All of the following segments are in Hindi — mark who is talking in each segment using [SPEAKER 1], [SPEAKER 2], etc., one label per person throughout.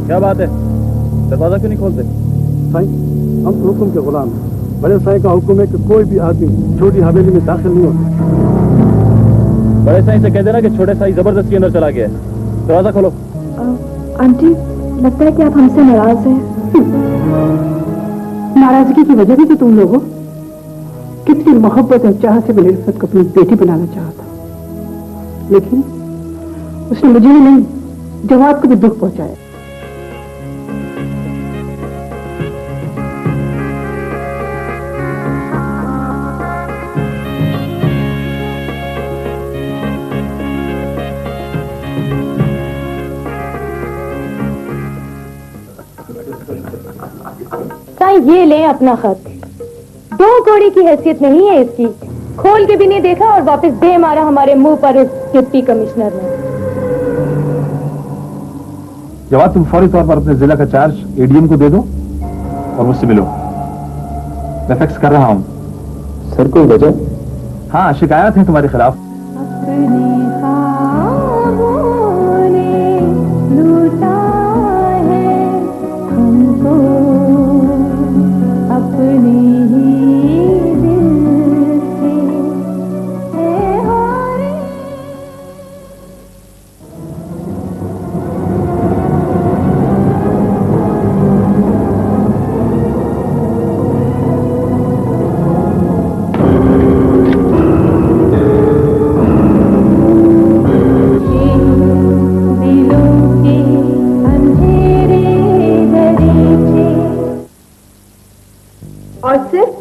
[SPEAKER 1] क्या बात है, दरवाजा क्यों नहीं खोलते?
[SPEAKER 2] साईं, हम तो हुक्म के गुलाम हैं। बड़े साईं का हुक्म है कि कोई भी आदमी छोटी हवेली में दाखिल नहीं होता।
[SPEAKER 1] बड़े साईं से कह देना कि छोटे साईं जबरदस्ती अंदर चला गया है। दरवाजा खोलो।
[SPEAKER 3] आंटी, लगता है कि आप हमसे नाराज हैं।
[SPEAKER 4] नाराजगी की वजह भी तो तुम लोग हो। कितनी मोहब्बत और चाह से मैंने इर्फत को अपनी बेटी बनाना चाहा था, लेकिन उसने मुझे ही नहीं, जवाब को भी दुख पहुंचाया।
[SPEAKER 3] ये ले अपना खत। 2 कौड़ी की हैसियत नहीं है इसकी। खोल के भी नहीं देखा और वापस दे मारा हमारे मुंह पर उस डिप्टी कमिश्नर ने।
[SPEAKER 1] जवाब, तुम फौरी तौर पर अपने जिला का चार्ज एडीएम को दे दो और मुझसे मिलो। मैं फैक्स कर रहा हूं।
[SPEAKER 2] सर, कोई वजह?
[SPEAKER 1] हाँ, शिकायत है तुम्हारे खिलाफ।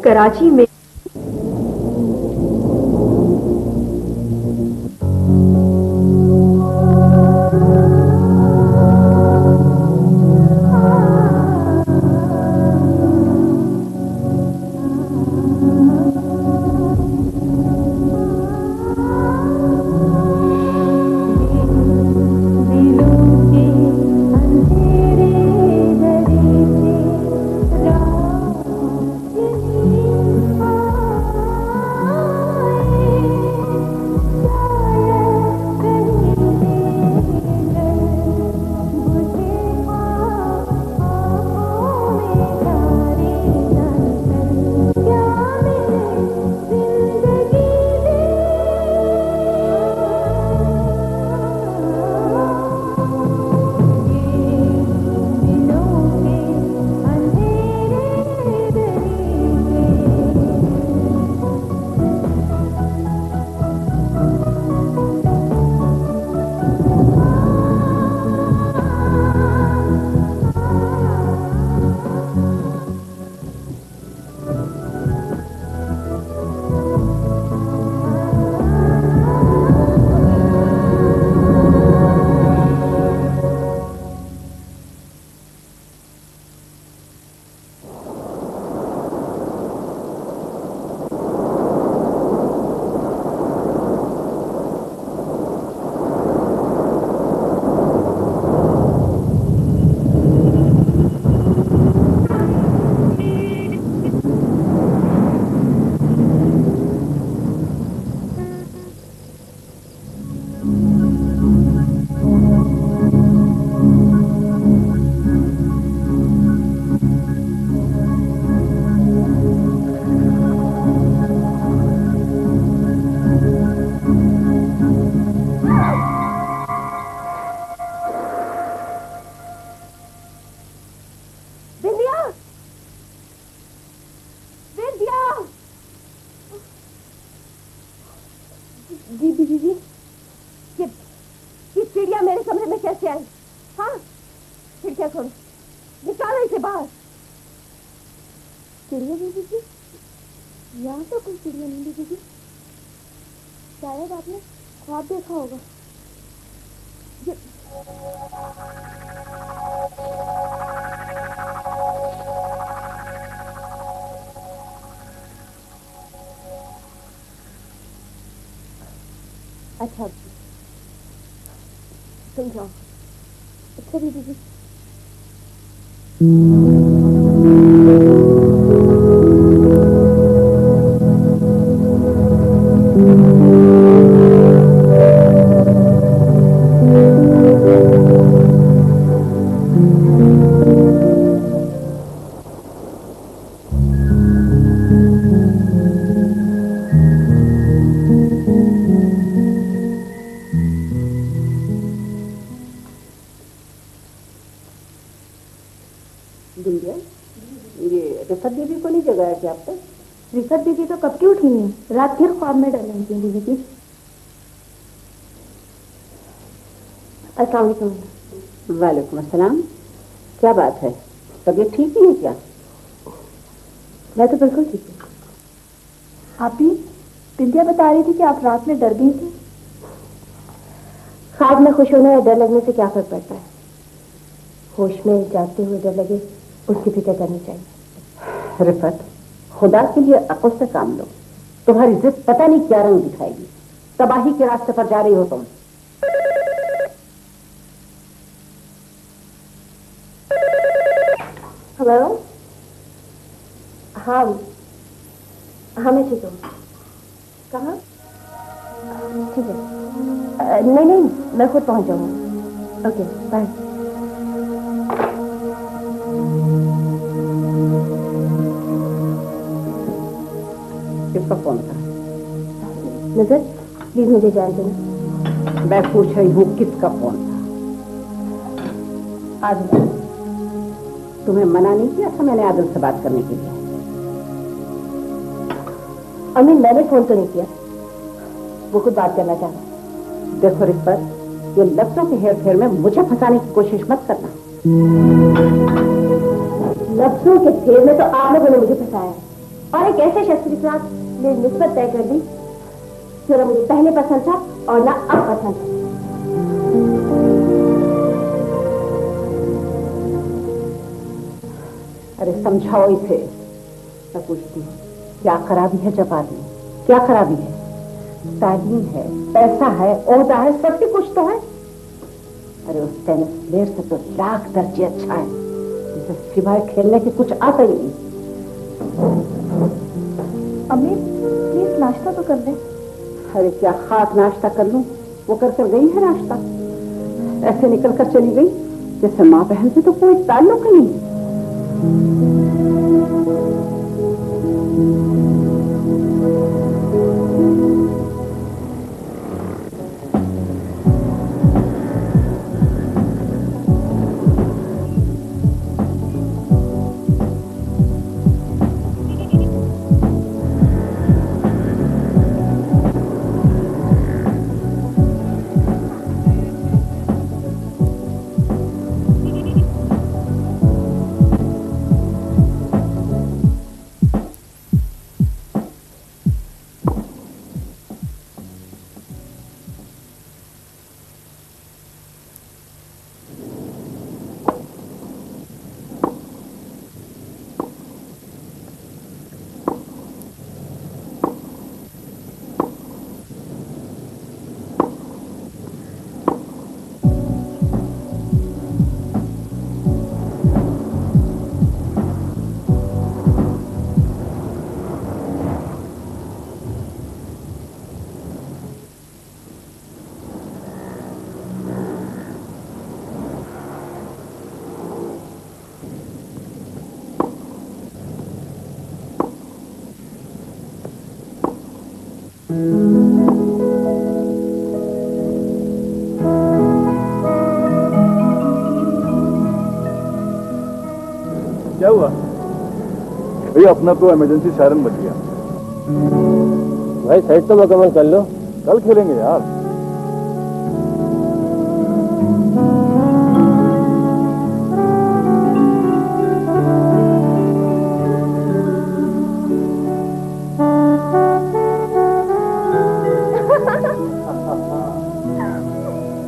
[SPEAKER 3] कराची में अच्छा तुम जाओ। अच्छा दीदी जी। थी अब तक? रिफत दीदी तो कब की उठी नहीं, रात फिर ख्वाब में डर रही थी दीदी की। अस्सलाम वालेकुम।
[SPEAKER 4] वालेकुम अस्सलाम। क्या बात है, तबीयत ठीक नहीं है क्या?
[SPEAKER 3] मैं तो बिल्कुल ठीक हूँ। आप भी बिंदिया बता रही थी कि आप रात में डर गई थी। ख्वाब में खुश होने या डर लगने से क्या फर्क पड़ता है? होश में जागते हुए डर लगे उसकी फिक्र करनी चाहिए।
[SPEAKER 4] रिफत, खुदा के लिए अक्ल से काम लो। तुम्हारी जिद पता नहीं क्या रंग दिखाएगी। तबाही के रास्ते पर जा रही हो तुम।
[SPEAKER 3] हेलो। हाँ हाँ, मैं ठीक हूँ। कहाँ? ठीक है। नहीं नहीं, मैं खुद पहुँच जाऊँगा। Okay, bye.
[SPEAKER 4] किसका फोन था?
[SPEAKER 3] नजर, प्लीज मुझे जान देना।
[SPEAKER 4] मैं पूछ रही हूँ किसका फोन था?
[SPEAKER 3] आदिल।
[SPEAKER 4] तुम्हें मना नहीं किया था मैंने आदिल से बात करने के लिए?
[SPEAKER 3] अमीन, मैंने फोन तो नहीं किया, वो खुद बात करना चाह रहा।
[SPEAKER 4] देखो रिश्वत, ये लफ्जों के हेर फेर में मुझे फंसाने की कोशिश मत करना।
[SPEAKER 3] लफ्जों के फेर में तो आप लोगों ने मुझे फंसाया है, और एक ऐसे शख्स के साथ मेरी निस्बत तय कर दी जो ना मुझे पहले पसंद था और ना अब पसंद है।
[SPEAKER 4] अरे समझाओ इसे। मैं पूछती हूँ, क्या खराबी है जवाब में? क्या खराबी है? तालीम है, पैसा है, ओहदा है, सब कुछ तो है। अरे उस टेनिस प्लेयर से तो लाख दर्जे अच्छा है, जिसे सिवाय खेलने के कुछ आता ही नहीं।
[SPEAKER 3] अम्मी प्लीज नाश्ता तो कर ले।
[SPEAKER 4] अरे क्या खाक नाश्ता कर लूं? वो कर गई है नाश्ता। ऐसे निकल कर चली गई जैसे माँ बहन से तो कोई ताल्लुक ही नहीं।
[SPEAKER 2] क्या हुआ
[SPEAKER 1] भैया? अपना तो इमरजेंसी सायरन बच गया।
[SPEAKER 2] भाई सेट तो मुकम्मल कर लो,
[SPEAKER 1] कल खेलेंगे यार।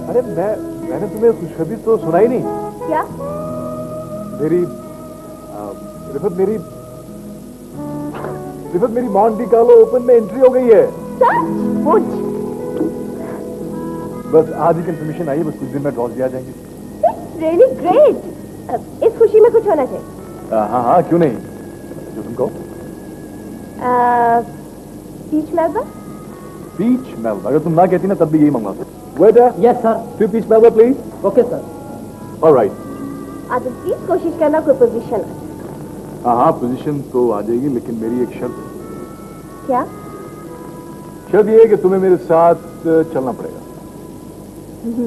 [SPEAKER 1] अरे मैंने तुम्हें खुशखबरी तो सुनाई नहीं।
[SPEAKER 3] क्या?
[SPEAKER 1] मेरी रिफत मेरी मॉन्टी कार्लो ओपन में एंट्री हो गई है।
[SPEAKER 3] सचमुच?
[SPEAKER 1] बस आज ही कंफर्मेशन आई है, बस कुछ दिन में ड्रॉ दिया जाएंगे।
[SPEAKER 3] Really great. इस खुशी में कुछ होना चाहिए।
[SPEAKER 1] हाँ हाँ, क्यों नहीं, जो तुम कहो।
[SPEAKER 3] Peach melba?
[SPEAKER 1] Peach melba? अगर तुम ना कहती ना तब भी यही मंगवाते। Waiter,
[SPEAKER 2] yes sir.
[SPEAKER 1] 2 peach melba please.
[SPEAKER 2] Okay sir.
[SPEAKER 1] All right.
[SPEAKER 3] Adil please कोशिश करना कोई पोजीशन।
[SPEAKER 1] हाँ, पोजीशन तो आ जाएगी, लेकिन मेरी एक शर्त है।
[SPEAKER 3] क्या?
[SPEAKER 1] शर्त ये है कि तुम्हें मेरे साथ चलना पड़ेगा।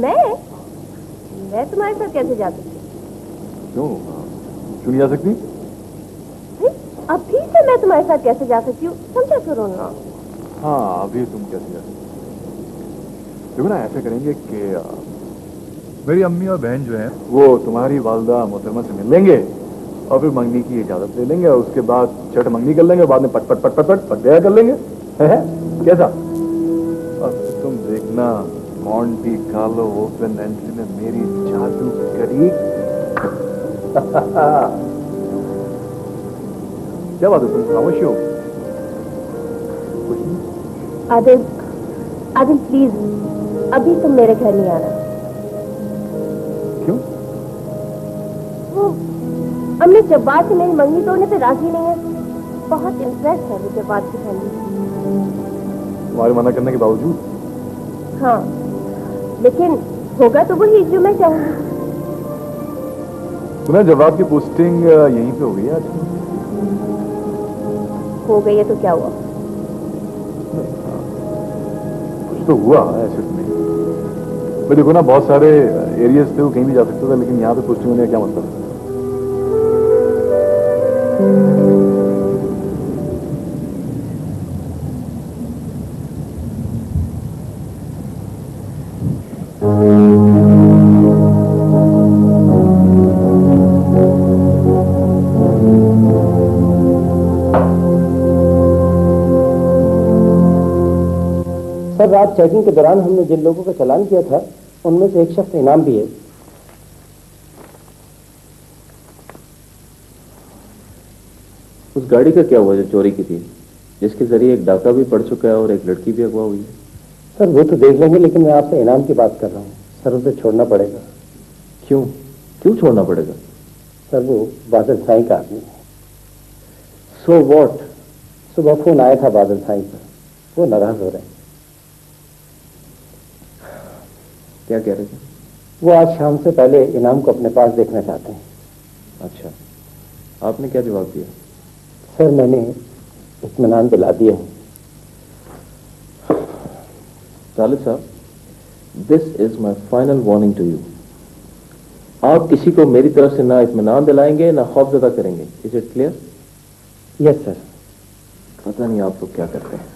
[SPEAKER 3] मैं तुम्हारे साथ कैसे जा सकती?
[SPEAKER 1] क्यों नहीं जा सकती?
[SPEAKER 3] अभी से मैं
[SPEAKER 5] तुम्हारे साथ कैसे जा सकती हूँ, समझा करो ना।
[SPEAKER 6] हाँ अभी तुम कैसे जा, देखो ना ऐसे करेंगे कि मेरी अम्मी और बहन जो है वो तुम्हारी वालदा मोहतरमा से मिल लेंगे और फिर मंगनी की इजाजत ले लेंगे और उसके बाद चट मंगनी कर लेंगे, बाद में पट पट पट पट पट पट कर लेंगे, है? कैसा? और तुम देखना मॉन्टी कार्लो ओपन एंट्री में मेरी जादू करी। क्या बात है, तुम खामोश हो? कुछ नहीं?
[SPEAKER 5] आदिल, आदिल प्लीज अभी तुम मेरे घर नहीं आना।
[SPEAKER 6] क्यों?
[SPEAKER 5] वो अम्मी जब्बार से मेरी मंगनी तोड़ने पे राजी नहीं है, बहुत इंप्रेस है वो जब्बार की फैमिली।
[SPEAKER 6] तुम्हारे मना करने के बावजूद?
[SPEAKER 5] हाँ, लेकिन होगा तो वही जो मैं चाहूंगी।
[SPEAKER 6] तुम्हें जवाब की पोस्टिंग यहीं पे हो गई है आज?
[SPEAKER 5] हो गई है तो क्या हुआ?
[SPEAKER 6] कुछ तो हुआ ऐसे तो नहीं। मैं देखो ना बहुत सारे एरियाज थे वो कहीं भी जा सकता था, लेकिन यहाँ पे पोस्टिंग होने का क्या मतलब?
[SPEAKER 2] सर रात चेकिंग के दौरान हमने जिन लोगों का चालान किया था उनमें से एक शख्स इनाम भी है।
[SPEAKER 7] उस गाड़ी का क्या हुआ जो चोरी की थी, जिसके जरिए एक डाका भी पड़ चुका है और एक लड़की भी अगवा हुई है?
[SPEAKER 2] सर वो तो देख लेंगे, लेकिन मैं आपसे इनाम की बात कर रहा हूँ। सर उसे छोड़ना पड़ेगा।
[SPEAKER 7] क्यों क्यों छोड़ना पड़ेगा?
[SPEAKER 2] सर वो बादल साईं का आदमी है।
[SPEAKER 7] So what?
[SPEAKER 2] सुबह फोन आया था बादल साईं का, वो नाराज हो रहे हैं।
[SPEAKER 7] क्या कह रहे थे?
[SPEAKER 2] वो आज शाम से पहले इनाम को अपने पास देखना चाहते हैं।
[SPEAKER 7] अच्छा, आपने क्या जवाब दिया?
[SPEAKER 2] सर मैंने इत्मीनान दिला दिया है।
[SPEAKER 7] Talib sahab, this is my final warning to you. आप किसी को मेरी तरफ से ना इत्मीनान दिलाएंगे ना खौफजदा करेंगे। Is it clear?
[SPEAKER 2] Yes sir.
[SPEAKER 7] पता नहीं आप लोग क्या करते हैं।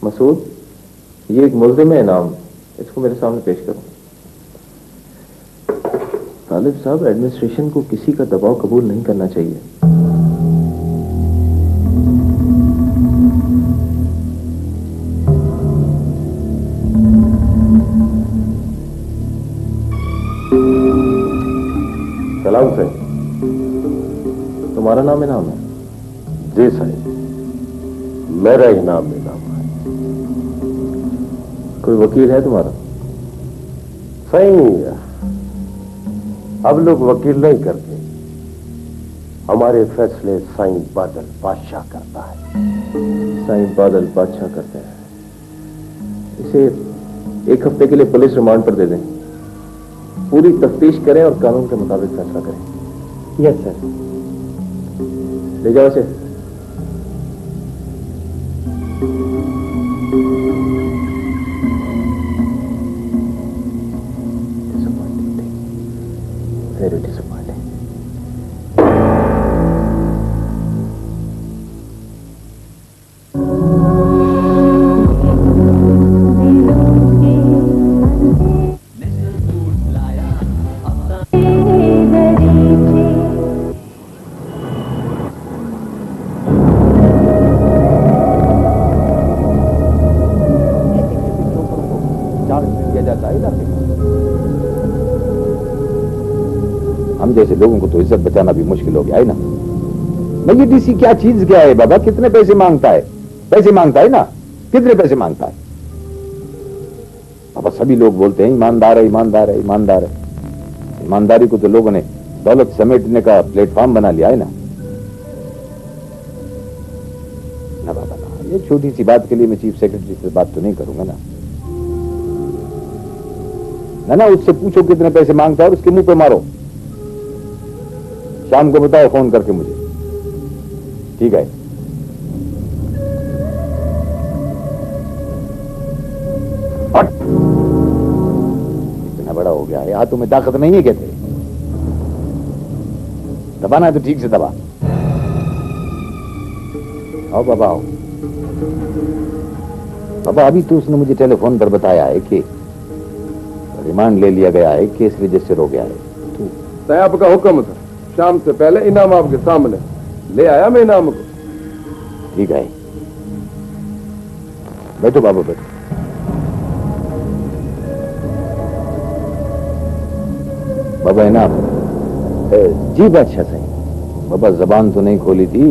[SPEAKER 7] मसूद, ये एक मुल्जिम है इनाम, इसको मेरे सामने पेश करो। तालिब साहब, एडमिनिस्ट्रेशन को किसी का दबाव कबूल नहीं करना चाहिए।
[SPEAKER 6] सलाम साहब।
[SPEAKER 7] तुम्हारा नाम इनाम है?
[SPEAKER 6] जी साहब, मेरा इनाम इनाम है।
[SPEAKER 7] कोई वकील है तुम्हारा?
[SPEAKER 6] सही, अब लोग वकील नहीं करते, हमारे फैसले साईं बादल बादशाह करता है।
[SPEAKER 7] साईं बादल बादशाह करते हैं। इसे 1 हफ्ते के लिए पुलिस रिमांड पर दे दें, पूरी तफ्तीश करें और कानून के मुताबिक फैसला करें।
[SPEAKER 2] Yes sir.
[SPEAKER 7] ले जाओ इसे। Very disappointing.
[SPEAKER 1] हम जैसे लोगों को तो इज्जत बचाना भी मुश्किल हो गया है ना। मैं ये डीसी क्या चीज क्या है बाबा? कितने पैसे मांगता है? पैसे मांगता है ना, कितने पैसे मांगता है बाबा? सभी लोग बोलते हैं ईमानदार है, ईमानदार है, ईमानदार है। ईमानदारी को तो लोगों ने दौलत समेटने का प्लेटफॉर्म बना लिया है ना। ना बाबा ना, ये छोटी सी बात के लिए मैं चीफ सेक्रेटरी से बात तो नहीं करूंगा ना। ना उससे पूछो कितने पैसे मांगता है और उसके मुंह पे मारो। शाम को बताओ फोन करके मुझे, ठीक है? इतना बड़ा हो गया है, हाथों में ताकत नहीं है क्या तेरे? दबाना है तो ठीक से दबा। आओ बाबा आओ। बाबा अभी तो उसने मुझे टेलीफोन पर बताया है कि रिमांड ले लिया गया है, केस रजिस्टर हो गया है।
[SPEAKER 8] साहब का हुक्म था, शाम से पहले इनाम आपके सामने ले आया मैं इनाम को।
[SPEAKER 1] ठीक है, बैठो बाबा बैठो। बाबा इनाम।
[SPEAKER 7] जी बादशाह सही।
[SPEAKER 1] बाबा जबान तो नहीं खोली थी?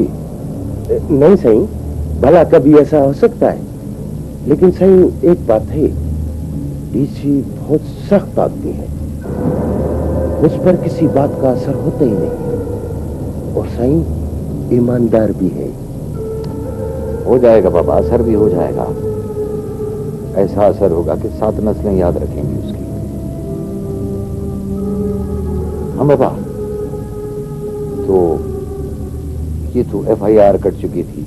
[SPEAKER 7] नहीं सही, भला कभी ऐसा हो सकता है, लेकिन सही एक बात है, डीसी बहुत सख्त आदमी है, उस पर किसी बात का असर होता ही नहीं, और सही ईमानदार भी है।
[SPEAKER 1] हो जाएगा बाबा, असर भी हो जाएगा। ऐसा असर होगा कि 7 नस्लें याद रखेंगी उसकी। हाँ बाबा, तो ये तो FIR कट चुकी थी,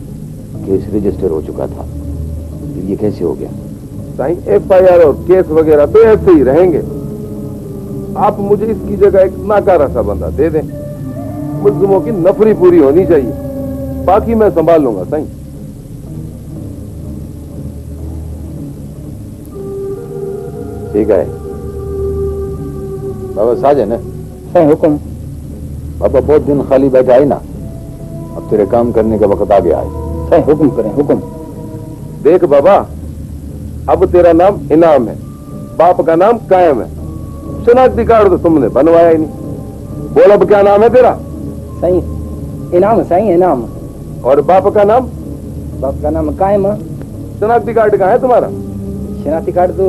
[SPEAKER 1] केस रजिस्टर हो चुका था, ये कैसे हो गया?
[SPEAKER 8] साईं FIR और केस वगैरह तो ऐसे ही रहेंगे। आप मुझे इसकी जगह एक नाकारा सा बंदा दे दें, मुल्जिमों की नफरी पूरी होनी चाहिए, बाकी मैं संभाल लूंगा साईं।
[SPEAKER 1] ठीक है बाबा, साजन है
[SPEAKER 2] सही हुक्म।
[SPEAKER 1] बाबा, बहुत दिन खाली बैठा है ना, अब तेरे काम करने का वक्त आ गया है।
[SPEAKER 2] सही हुक्म करें, हुक्म।
[SPEAKER 8] देख बाबा, अब तेरा नाम इनाम है, बाप का नाम कायम है, शनाख्ती कार्ड तो तुमने बनवाया ही नहीं। बोल अब क्या नाम है तेरा?
[SPEAKER 2] सही इनाम, सही इनाम।
[SPEAKER 8] और बाप का नाम?
[SPEAKER 2] बाप का नाम कायम है।
[SPEAKER 8] शनाख्ती कार्ड कहाँ है तुम्हारा?
[SPEAKER 2] शनाख्ती कार्ड तो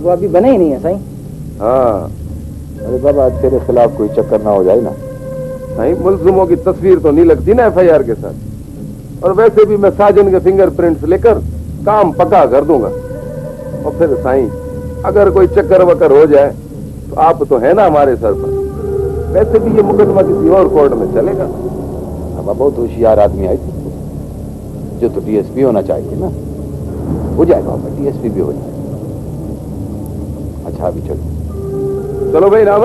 [SPEAKER 2] वो अभी बना ही नहीं है सही।
[SPEAKER 8] हाँ।
[SPEAKER 1] अरे बाबा, तेरे खिलाफ कोई चक्कर ना हो जाए ना।
[SPEAKER 8] नहीं, मुल्जिमों की तस्वीर तो नहीं लगती ना FIR के साथ, और वैसे भी मैं साजन के फिंगरप्रिंट्स लेकर काम पक्का कर दूंगा। और फिर साईं, अगर कोई चक्कर वक्कर हो जाए तो आप तो है ना हमारे सर पर। वैसे भी ये मुकदमा किसी और कोर्ट में चलेगा।
[SPEAKER 1] बाबा, बहुत होशियार आदमी आई थी, जो तो DSP होना चाहिए ना। हो जाएगा बाबा, DSP भी हो जाएगा। अच्छा अभी चलो।
[SPEAKER 8] चलो भाई राम,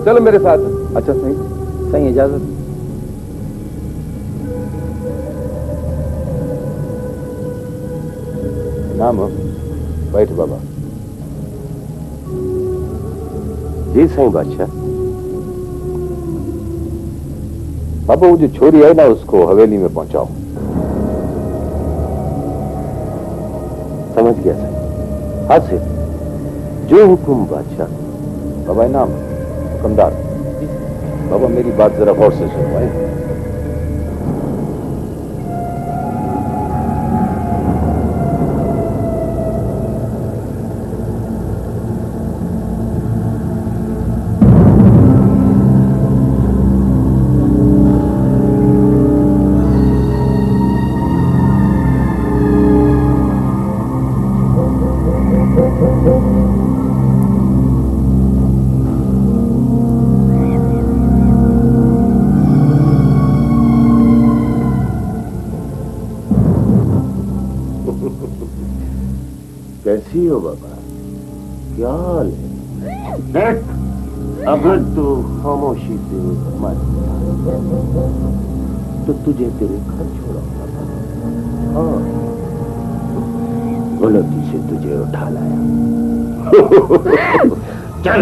[SPEAKER 8] चलो मेरे साथ।
[SPEAKER 2] अच्छा सही, सही इजाजत।
[SPEAKER 1] नाम बैठ बाबा।
[SPEAKER 7] जी सही बादशाह।
[SPEAKER 1] बाबा, वो जो छोरी है ना, उसको हवेली में पहुंचाओ।
[SPEAKER 7] समझ गया सही। हासिल, जो हुक्म बादशाह।
[SPEAKER 1] बाबा इनाम, हुक्मदार। बाबा मेरी बात जरा गौर से सुनो भाई।
[SPEAKER 7] कैसी हो बाबा, क्या हाल है? देख, अगर तू खामोशी से मर तो तुझे तेरे घर छोड़ना पड़ा। हाँ, गलती से तुझे उठा लाया। चल।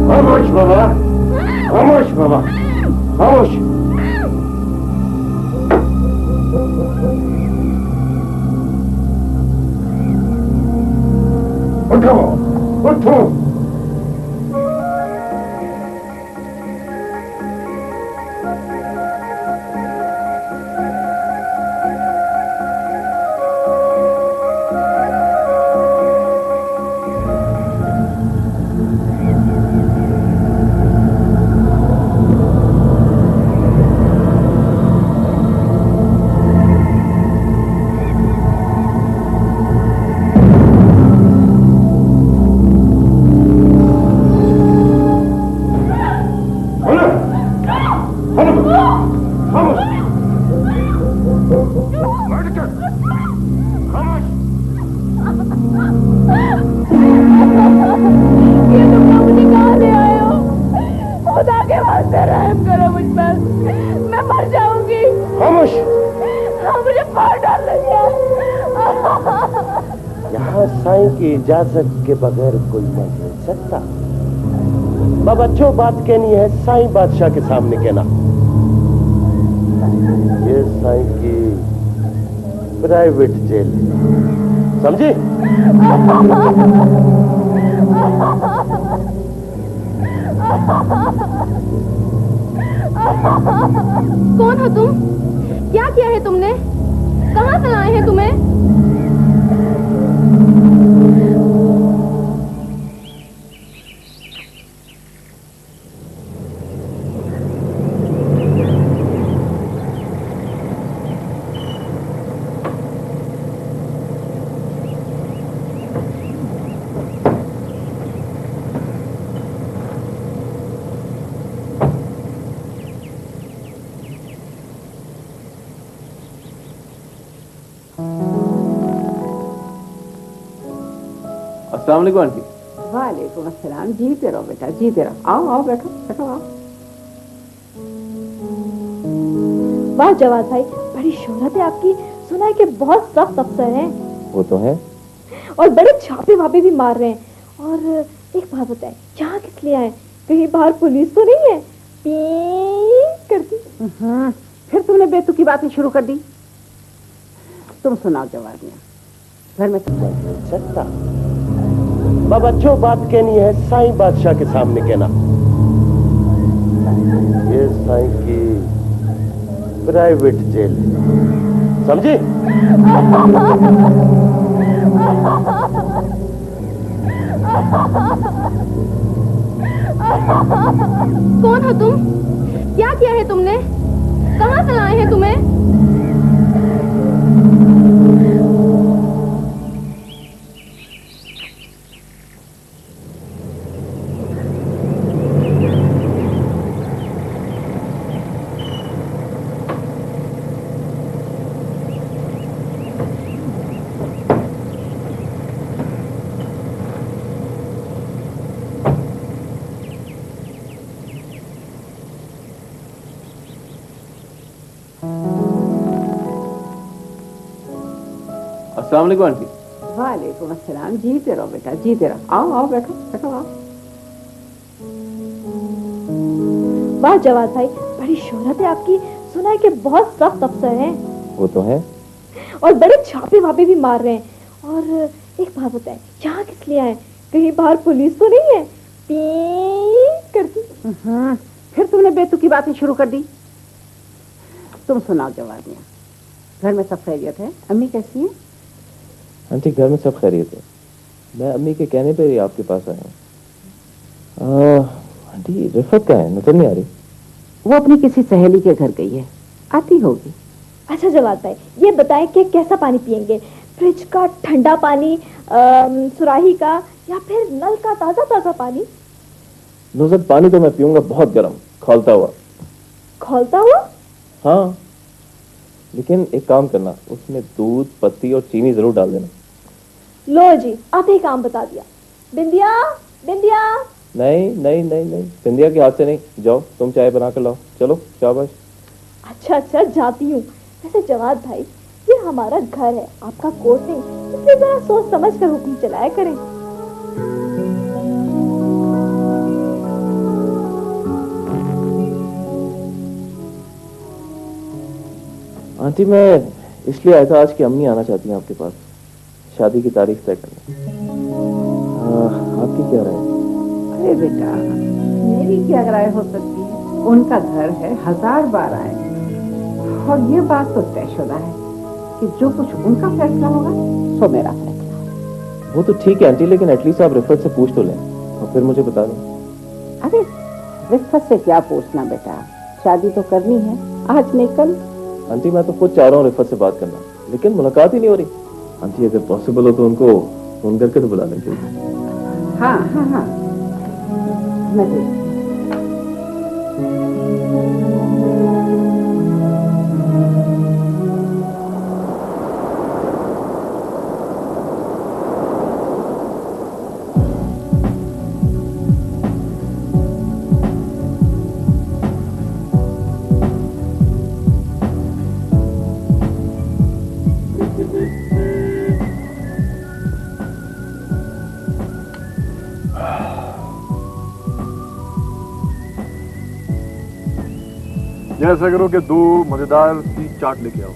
[SPEAKER 7] खामोश बाबा, खामोश बाबा, खामोश। उठो, उठो।
[SPEAKER 3] खुदा के वास्ते रहम करो मुझ पर, मैं मर जाऊंगी।
[SPEAKER 7] खामोश।
[SPEAKER 3] हाँ, मुझे मार डाल लगे।
[SPEAKER 7] यहाँ साईं की इजाजत के बगैर कोई नहीं मिल सकता। बाबा जो बात कहनी है साईं बादशाह के सामने कहना। ये साईं की प्राइवेट जेल है, समझी?
[SPEAKER 5] कौन हो तुम? क्या किया है तुमने? कहाँ से लाए हैं तुम्हें?
[SPEAKER 9] अस्सलाम वालेकुम आंटी।
[SPEAKER 4] वालेकुम अस्सलाम। जीते रहो बेटा, जीते रहो। आओ आओ, बैठो बैठो, आओ।
[SPEAKER 3] वाह जवाद भाई, बड़ी शोहरत है आपकी। सुना है कि बहुत सख्त अफसर हैं।
[SPEAKER 1] वो तो है।
[SPEAKER 3] और बड़े छापे वापे भी मार रहे हैं। और एक बात बताए, यहाँ किस लिए आए? कहीं बाहर पुलिस तो नहीं है? पी करती।
[SPEAKER 4] फिर तुमने बेतुकी बातें शुरू कर दी। तुम सुनाओ जवाब में, घर में सब
[SPEAKER 7] नहीं मिल सकता। बाबा जो बात कहनी है साईं बादशाह के सामने कहना। ये साईं की प्राइवेट जेल है, समझी?
[SPEAKER 5] कौन हो तुम? क्या किया है तुमने? कहाँ से लाए हैं तुम्हें?
[SPEAKER 9] अस्सलाम वालेकुम आंटी।
[SPEAKER 4] वालेकुम अस्सलाम। जीते रहो बेटा, जीते रहो। आओ आओ, बैठो बैठो, आओ।
[SPEAKER 3] वाह जवाद भाई, बड़ी शोहरत है आपकी। सुना है कि बहुत सख्त अफसर हैं।
[SPEAKER 1] वो तो है।
[SPEAKER 3] और बड़े छापे वापे भी मार रहे हैं। और एक बात बताए, यहाँ किस लिए आए? कहीं बाहर पुलिस तो नहीं है? पी करती।
[SPEAKER 4] फिर तुमने बेतुकी बातें शुरू कर दी। तुम सुनाओ जवाब में, घर में सब खैरियत है? अम्मी कैसी है?
[SPEAKER 1] आंटी घर में सब खैरियत है। मैं अम्मी के कहने पर ही आपके पास आया हूँ। आंटी रिफत क्या है, नजर नहीं आ रही।
[SPEAKER 4] वो अपनी किसी सहेली के घर गई है, आती होगी।
[SPEAKER 3] अच्छा जवाद भाई, ये बताएं कि कैसा पानी पियेंगे? फ्रिज का ठंडा पानी, सुराही का, या फिर नल का ताजा ताजा पानी?
[SPEAKER 1] नुज़त पानी तो मैं पीऊंगा बहुत गर्म, खौलता हुआ।
[SPEAKER 3] खौलता हुआ?
[SPEAKER 1] हाँ, लेकिन एक काम करना, उसमें दूध, पत्ती और चीनी जरूर डाल देना।
[SPEAKER 3] लो जी, आधे ही काम बता दिया। बिंदिया, बिंदिया।
[SPEAKER 1] नहीं नहीं नहीं नहीं, बिंदिया के हाथ से नहीं। जाओ तुम चाय बना कर लाओ। चलो शाबाश।
[SPEAKER 3] अच्छा अच्छा, जाती हूँ। वैसे जवाद भाई, ये हमारा घर है, आपका कोर्ट नहीं, इसलिए जरा सोच समझ कर हुक्म चलाया करें।
[SPEAKER 1] आंटी मैं इसलिए आया था आज कि अम्मी आना चाहती हैं आपके पास, शादी की तारीख तय करने। आपकी क्या राय है?
[SPEAKER 4] अरे बेटा, मेरी क्या राय हो सकती है? उनका घर है, 1000 बार आए। और ये बात तो तयशुदा है कि जो कुछ उनका फैसला होगा सो मेरा फैसला।
[SPEAKER 1] वो तो ठीक है आंटी, लेकिन एटलीस्ट आप रिफत से पूछ तो लें और फिर मुझे बता दें।
[SPEAKER 4] अरे रिफत से क्या पूछना बेटा, शादी तो करनी है, आज नहीं कल।
[SPEAKER 1] आंटी मैं तो खुद चाह रहा हूँ रिफत से बात करना, लेकिन मुलाकात ही नहीं हो रही। आंटी अगर पॉसिबल हो तो उनको फोन करके तो बुला लें प्लीज।
[SPEAKER 4] हाँ हाँ हाँ, मैं देखती हूँ।
[SPEAKER 6] ये ऐसा करो कि 2 मजेदार सी चाट लेके आओ,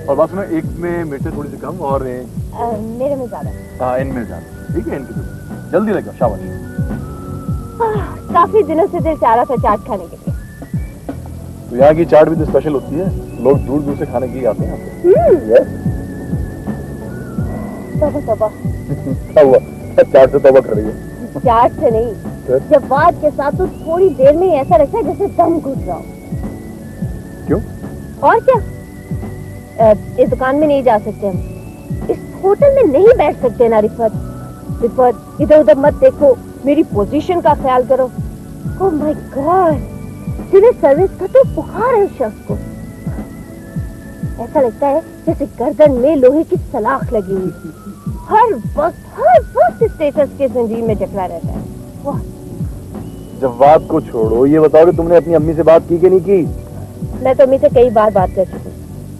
[SPEAKER 6] और बस में एक में मिर्चें थोड़ी सी कम और
[SPEAKER 5] मेरे में ज्यादा।
[SPEAKER 6] हाँ, इनमें ज्यादा। ठीक है, इनकी तो जल्दी लेके आओ, शाबाश।
[SPEAKER 5] काफी दिनों से दिल चाह रहा था चाट खाने के लिए।
[SPEAKER 6] तो यहाँ की चाट भी तो स्पेशल होती है, लोग दूर दूर से खाने के लिए आते हैं।
[SPEAKER 5] तौबा तौबा।
[SPEAKER 6] क्या हुआ, चाट से तौबा कर रही है?
[SPEAKER 5] चाट से नहीं, जवाद के साथ तो थोड़ी देर में ही ऐसा लगता है जैसे दम घुट रहा हो।
[SPEAKER 6] क्यों?
[SPEAKER 5] और क्या, इस दुकान में नहीं जा सकते हम, इस होटल में नहीं बैठ सकते ना रिफत। रिफत, इधर उधर मत देखो, मेरी पोजीशन का ख्याल करो। Oh my God, civil service का तो बुखार है उस शख्स को। ऐसा लगता है जैसे गर्दन में लोहे की सलाख लगी हुई, हर वक्त स्टेटस के जंजीर में जकड़ा रहता है। वाह।
[SPEAKER 6] जवाब को छोड़ो, ये बताओ कि तुमने अपनी अम्मी से बात की कि नहीं की?
[SPEAKER 5] मैं तो अम्मी से कई बार बात कर चुकी हूँ,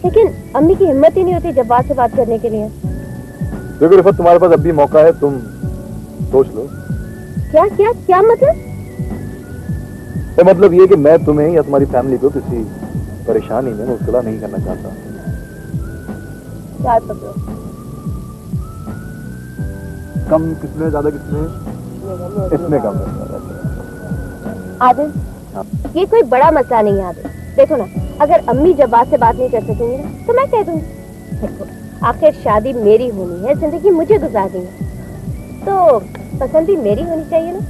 [SPEAKER 5] लेकिन अम्मी की हिम्मत ही नहीं होती जवाब से बात करने के लिए।
[SPEAKER 6] देखो रिफत, तुम्हारे पास अब भी मौका है, तुम सोच लो।
[SPEAKER 5] क्या क्या क्या मतलब?
[SPEAKER 6] तो मतलब ये कि मैं तुम्हें या तुम्हारी फैमिली को किसी परेशानी में मुब्तला नहीं करना चाहता।
[SPEAKER 5] क्या पकड़ो?
[SPEAKER 6] कम किसमें, ज्यादा किसमें? इसमें कम है।
[SPEAKER 5] आदिल, ये कोई बड़ा मसला नहीं है आदिल। देखो ना, अगर अम्मी जवाब से बात नहीं कर सकेंगी ना तो मैं कह दूंगी। देखो, आखिर शादी मेरी होनी है, जिंदगी मुझे गुजारनी है, तो पसंद भी मेरी होनी चाहिए ना।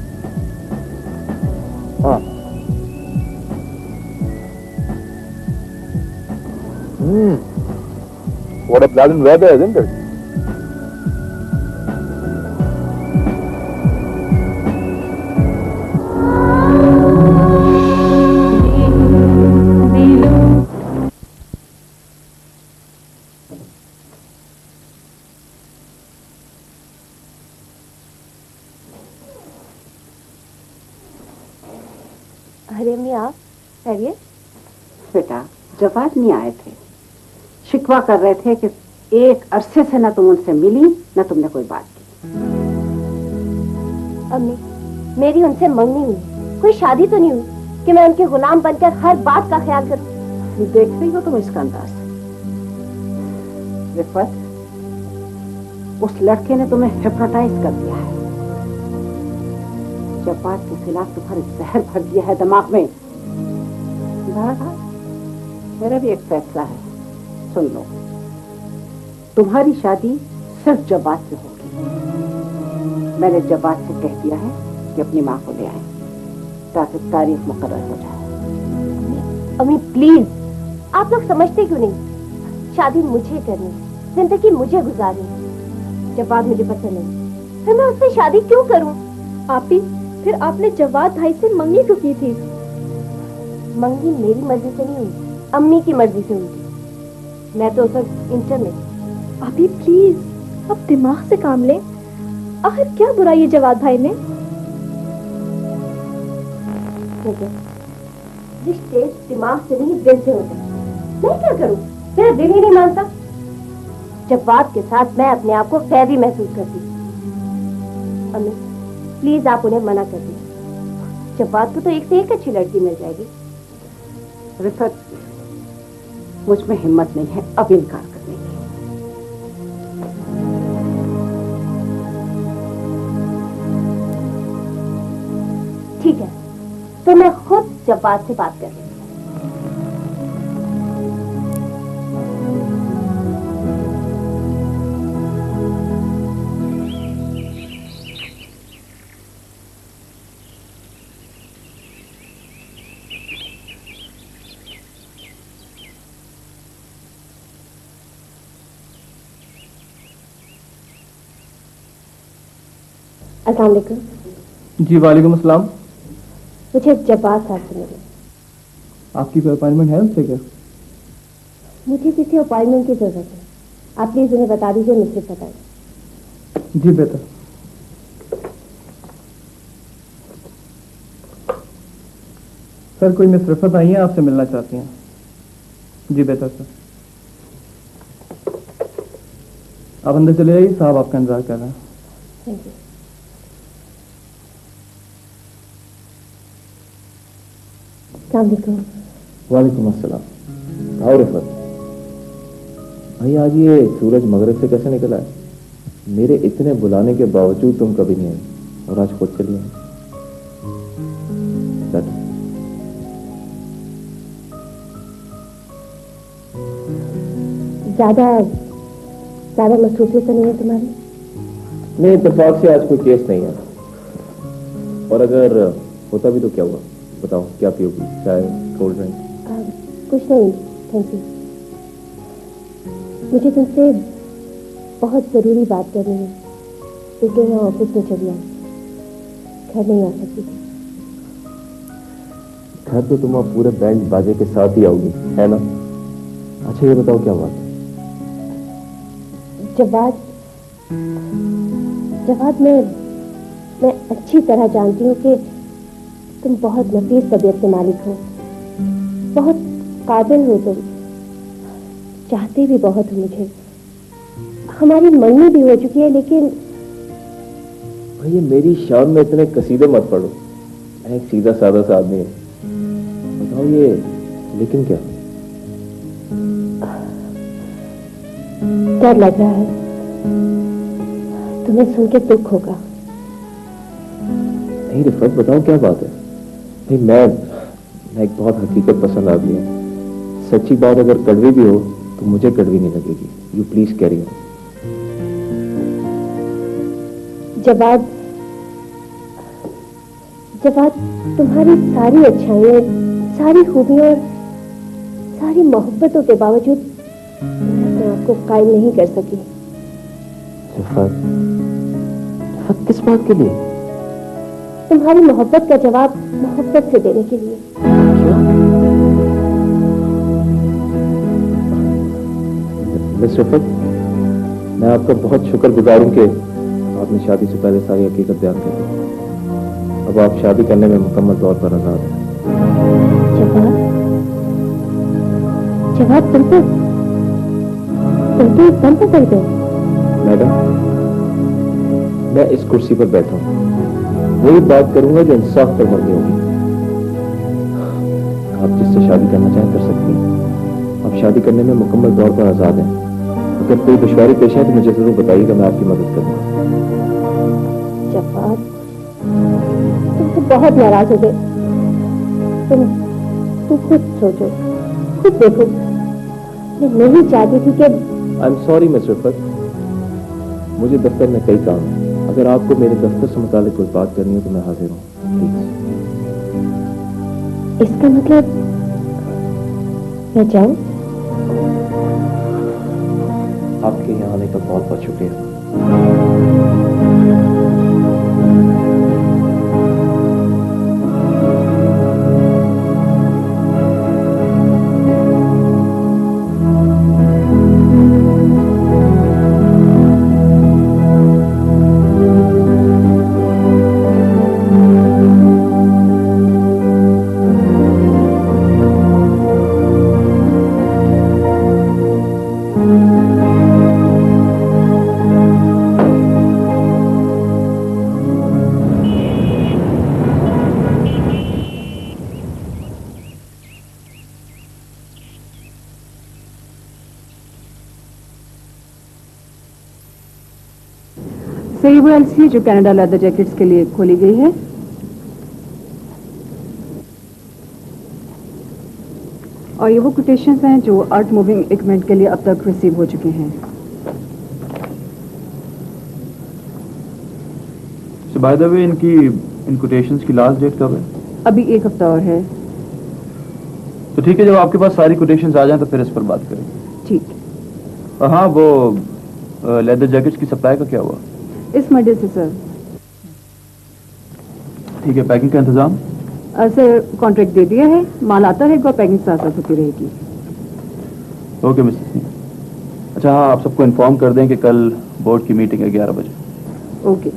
[SPEAKER 6] हाँ। What a pleasant weather, isn't it?
[SPEAKER 5] अरे अम्मी, आप खैरियत?
[SPEAKER 4] बेटा, जवाब नहीं आए थे, शिकवा कर रहे थे कि एक अरसे से न तुम उनसे मिली न तुमने कोई बात की।
[SPEAKER 5] अम्मी, मेरी उनसे मंगनी हुई, कोई शादी तो नहीं हुई कि मैं उनके गुलाम बनकर हर बात का ख्याल करूं।
[SPEAKER 4] देख रही हो तुम इसका अंदाज। रिफत, उस लड़के ने तुम्हें हिप्नोटाइज कर दिया है, जवाब के खिलाफ तुम्हारे जहर भर दिया है दिमाग में। बहरहाल मेरा भी एक फैसला है, सुन लो। तुम्हारी शादी सिर्फ जवाब से होगी। मैंने जवाब से कह दिया है कि अपनी माँ को ले आए ताकि तारीख मुकर्रर हो जाए।
[SPEAKER 5] अम्मी प्लीज, आप लोग समझते क्यों नहीं? शादी मुझे करनी, जिंदगी मुझे गुजारनी। जवाब मुझे पसंद नहीं, फिर मैं उससे शादी क्यों करूं?
[SPEAKER 3] आप ही, फिर आपने जवाद भाई से मंगनी क्यों की थी?
[SPEAKER 5] मंगी मेरी मर्जी से नहीं हुई, अम्मी की मर्जी से हुई थी। मैं तो उस वक्त इंटर में थी।
[SPEAKER 3] अभी प्लीज, अब दिमाग से काम लें। आखिर क्या बुरा ये जवाद भाई में?
[SPEAKER 5] रिश्ते दिमाग से नहीं, दिल से होते हैं। मैं क्या करूं, मेरा दिल ही नहीं मानता। जवाब के साथ मैं अपने आप को कैदी महसूस करती। अम्मी प्लीज, आप उन्हें मना कर दीजिए। जवाब को तो एक से एक अच्छी लड़की मिल जाएगी।
[SPEAKER 4] रिफत, मुझ में हिम्मत नहीं है अब इनकार करने की।
[SPEAKER 5] ठीक है, तो मैं खुद जवाब से बात कर लूंगी। अस्सलाम वालेकुम।
[SPEAKER 10] जी वालेकुम अस्सलाम।
[SPEAKER 5] मुझे जब्बार साहब से मिले।
[SPEAKER 10] आपकी कोई अपॉइंटमेंट है उससे क्या?
[SPEAKER 5] मुझे किसी अपॉइंटमेंट की जरूरत है, आप प्लीज उन्हें बता दीजिए, मुझसे बताइए।
[SPEAKER 10] जी बेहतर। सर, कोई मिस रिफत आई है, आपसे मिलना चाहती हैं। जी बेहतर सर। आप अंदर चले जाइए, साहब आपका इंतजार कर रहे हैं।
[SPEAKER 5] Thank you.
[SPEAKER 9] वालेकुम अस्सलाम। आओ रिफत भाई, आज ये सूरज मगरिब से कैसे निकला है? मेरे इतने बुलाने के बावजूद तुम कभी नहीं आई और आज खुद चली आई।
[SPEAKER 5] ज्यादा ज्यादा मसरूफियत तो नहीं है तुम्हारी?
[SPEAKER 9] नहीं, इत्तेफाक से आज कोई केस नहीं है, और अगर होता भी तो क्या हुआ? बताओ, क्या पियोगी? चाय, कोल्ड ड्रिंक?
[SPEAKER 5] कुछ नहीं, थैंक यू। मुझे तुमसे बहुत जरूरी बात करनी है, इसलिए मैं ऑफिस में चली आई, घर नहीं आ सकती थी।
[SPEAKER 9] घर तो तुम अब पूरे बैंड बाजे के साथ ही आओगी, है ना? अच्छा ये बताओ, क्या बात है?
[SPEAKER 5] जवाद, मैं अच्छी तरह जानती हूँ कि तुम बहुत नफीस तबीयत के मालिक हो, बहुत काबिल हो, तुम चाहते भी बहुत हो मुझे। हमारी मंगनी भी हो चुकी है, लेकिन
[SPEAKER 9] भाई मेरी शान में इतने कसीदे मत पढ़ो, मैं एक सीधा साधा सा आदमी हूँ। बताओ ये लेकिन क्या?
[SPEAKER 5] डर लग रहा है, तुम्हें सुन के दुख होगा।
[SPEAKER 9] नहीं रिफत, बताओ क्या बात है? भाई मैं एक बहुत हकीकत पसंद आदमी हूँ। सच्ची बात अगर कड़वी भी हो तो मुझे कड़वी नहीं लगेगी। You please carry on.
[SPEAKER 5] जवाब, तुम्हारी सारी अच्छाइयाँ, सारी खूबियों और सारी मोहब्बतों के बावजूद मैं अपने आप को कायल नहीं कर सकी।
[SPEAKER 9] रिफत, किस बात के लिए?
[SPEAKER 5] तुम्हारी मोहब्बत का जवाब मोहब्बत से देने के लिए।
[SPEAKER 9] मिस रिफत, मैं आपका बहुत शुक्रगुजार हूं कि आपने शादी से पहले सारी हकीकत बयान कर दी। अब आप शादी करने में मुकम्मल तौर पर आजाद हैं।
[SPEAKER 5] जवाब, तुम तो एकदम पकड़ गए।
[SPEAKER 9] मैडम, मैं इस कुर्सी पर बैठा हूं, वही बात करूंगा जो इंसाफ पर मरनी होगी। आप जिससे शादी करना चाहें कर सकती हैं। आप शादी करने में मुकम्मल तौर पर आजाद हैं। अगर कोई दुश्वारी पेश है तो मुझे जरूर बताइएगा, मैं आपकी मदद करूंगा।
[SPEAKER 5] जवाब, तुम तो बहुत नाराज हो गए। तुम खुद सोचो, खुद देखो, मैं नहीं चाहती थी कि।
[SPEAKER 9] I am sorry miss Rifat, मुझे दफ्तर में कई काम है। अगर आपको मेरे दफ्तर से मुतालिक कोई बात करनी हो तो मैं हाजिर हूँ, प्लीज।
[SPEAKER 5] इसका मतलब मैं जाऊं?
[SPEAKER 9] आपके यहाँ आने का बहुत बहुत शुक्रिया।
[SPEAKER 11] सही वो एलसी जो कनाडा लेदर जैकेट्स के लिए खोली गई है। और ये वो कोटेशंस हैं जो आर्ट मूविंग इक्विपमेंट के लिए अब तक रिसीव हो चुके हैं।
[SPEAKER 6] By the way, in quotations की लास्ट डेट कब है?
[SPEAKER 11] अभी 1 हफ्ता और है।
[SPEAKER 6] तो ठीक है, जब आपके पास सारी कोटेशंस आ जाएं तो फिर इस पर बात करें।
[SPEAKER 11] ठीक।
[SPEAKER 6] और हाँ, वो लेदर जैकेट्स की सप्लाई का क्या हुआ?
[SPEAKER 11] इस मंडे से सर।
[SPEAKER 6] ठीक है, पैकिंग का इंतजाम?
[SPEAKER 11] सर कॉन्ट्रैक्ट दे दिया है, माल आता रहेगा और पैकिंग साथ साथ होती रहेगी।
[SPEAKER 6] Okay mister Singh. अच्छा हाँ, आप सबको इन्फॉर्म कर दें कि कल बोर्ड की मीटिंग है 11 बजे।
[SPEAKER 11] ओके।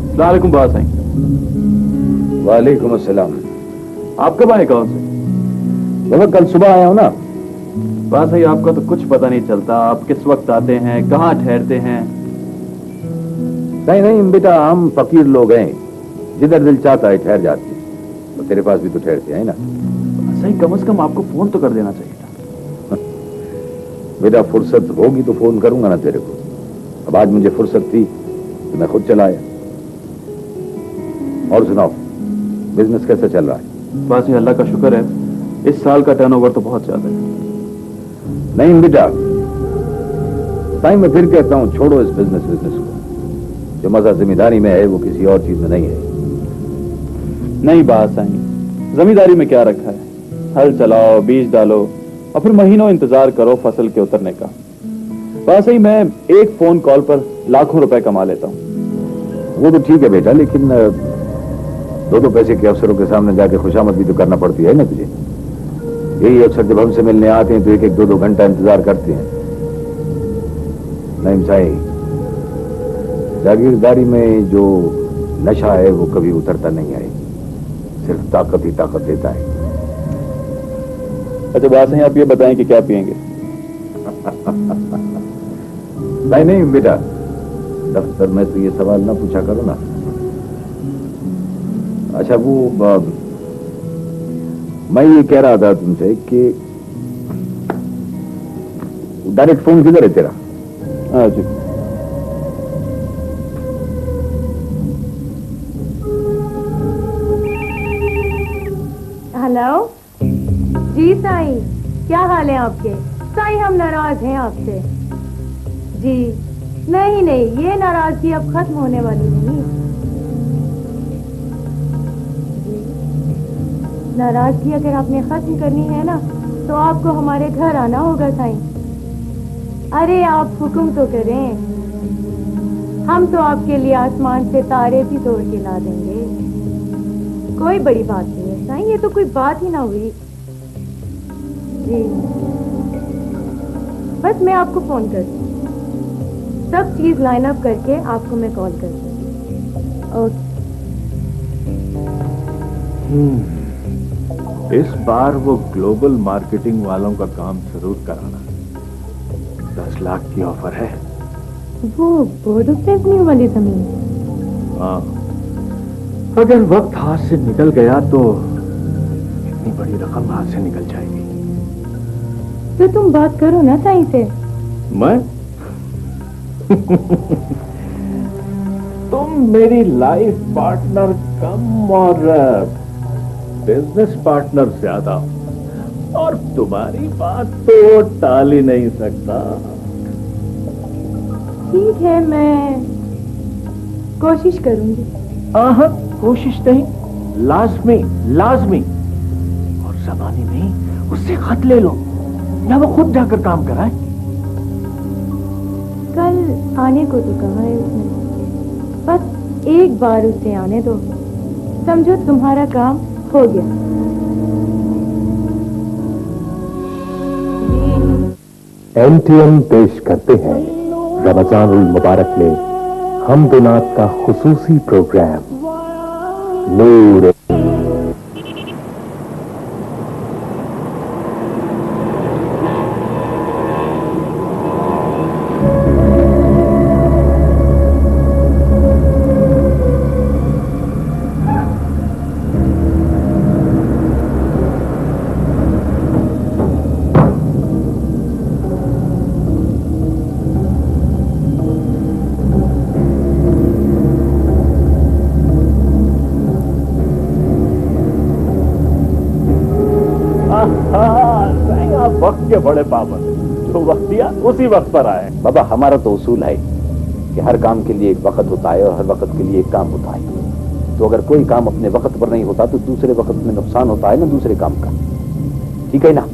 [SPEAKER 6] अस्सलाम वालेकुम बात साईं।
[SPEAKER 1] वालेकुम अस्सलाम।
[SPEAKER 6] आप कब आए गाँव से?
[SPEAKER 1] मैं कल सुबह आया हूँ ना।
[SPEAKER 6] बात सही, आपका तो कुछ पता नहीं चलता। आप किस वक्त आते हैं, कहाँ ठहरते हैं?
[SPEAKER 1] नहीं नहीं बेटा, हम फकीर लोग हैं, जिधर दिल चाहता है ठहर जाती है। तो तेरे पास भी तो ठहरते हैं ना।
[SPEAKER 9] सही, कम से कम आपको फोन तो कर देना चाहिए था।
[SPEAKER 1] बेटा फुर्सत होगी तो फोन करूंगा ना तेरे को। अब आज मुझे फुर्सत थी तो मैं खुद चला आया। और सुनाओ, बिजनेस कैसा चल रहा है?
[SPEAKER 9] बस ये अल्लाह का शुक्र है, इस साल का टर्नओवर तो बहुत ज्यादा है।
[SPEAKER 1] नहीं बेटा, टाइम में फिर कहता हूं छोड़ो इस बिजनेस को। जो मजा जिम्मेदारी में है वो किसी और चीज में नहीं है।
[SPEAKER 9] नहीं बात साईं, जमींदारी में क्या रखा है? हल चलाओ, बीज डालो और फिर महीनों इंतजार करो फसल के उतरने का। बस ही मैं एक फोन कॉल पर लाखों रुपए कमा लेता हूँ।
[SPEAKER 1] वो तो ठीक है बेटा, लेकिन दो पैसे के अफसरों के सामने जाके खुशामद भी तो करना पड़ती है ना तुझे। यही अफसर जब हमसे मिलने आते हैं तो एक 2 घंटा इंतजार करते हैं। नहीं साईं, जागीरदारी में जो नशा है वो कभी उतरता नहीं है, सिर्फ ताकत ही ताकत देता है।
[SPEAKER 9] अच्छा बात है, आप ये बताएं कि क्या पिएंगे?
[SPEAKER 1] नहीं बेटा, दफ्तर में तो ये सवाल ना पूछा करो ना। अच्छा वो मैं ये कह रहा था तुमसे कि डायरेक्ट फोन किधर है तेरा?
[SPEAKER 9] हाँ जी।
[SPEAKER 3] हेलो जी साईं, क्या हाल है आपके? साईं हम नाराज हैं आपसे। जी नहीं, ये नाराजगी अब खत्म होने वाली नहीं। नाराजगी अगर आपने खत्म करनी है ना तो आपको हमारे घर आना होगा साईं। अरे आप हुक्म तो करें, हम तो आपके लिए आसमान से तारे भी तोड़ के ला देंगे। कोई बड़ी बात नहीं है साईं, ये तो कोई बात ही ना हुई। जी बस मैं आपको फोन कर दूँ, सब चीज लाइन अप करके आपको मैं कॉल कर दूँ। ओके।
[SPEAKER 6] इस बार वो ग्लोबल मार्केटिंग वालों का काम जरूर कराना। 10 लाख की ऑफर है।
[SPEAKER 3] वो बोर्ड ऑफ रेवेन्यू वाली जमीन?
[SPEAKER 6] हाँ, अगर वक्त हाथ से निकल गया तो इतनी बड़ी रकम हाथ से निकल जाएगी।
[SPEAKER 3] तो तुम बात करो ना साईं से।
[SPEAKER 6] मैं? तुम मेरी लाइफ पार्टनर कम और बिजनेस पार्टनर ज्यादा, और तुम्हारी बात तो टाल ही नहीं सकता।
[SPEAKER 3] ठीक है, मैं कोशिश करूंगी।
[SPEAKER 6] हाँ, कोशिश नहीं, लाजमी। और जमाने में उससे खत ले लो या वो खुद जाकर काम कराए।
[SPEAKER 3] कल आने को तो कहा है उसने, बस एक बार उसे आने दो, समझो तुम्हारा काम हो गया।
[SPEAKER 12] एमटीएम पेश करते हैं रमजानुल मुबारक में हमदनात का खुसूसी प्रोग्राम नूर।
[SPEAKER 6] वक्त के बड़े पाबंद, जो वक्त दिया उसी वक्त पर आए।
[SPEAKER 1] बाबा हमारा तो उसूल है कि हर काम के लिए एक वक्त होता है और हर वक्त के लिए एक काम होता है। तो अगर कोई काम अपने वक्त पर नहीं होता तो दूसरे वक्त में नुकसान होता है ना दूसरे काम का। ठीक है ना?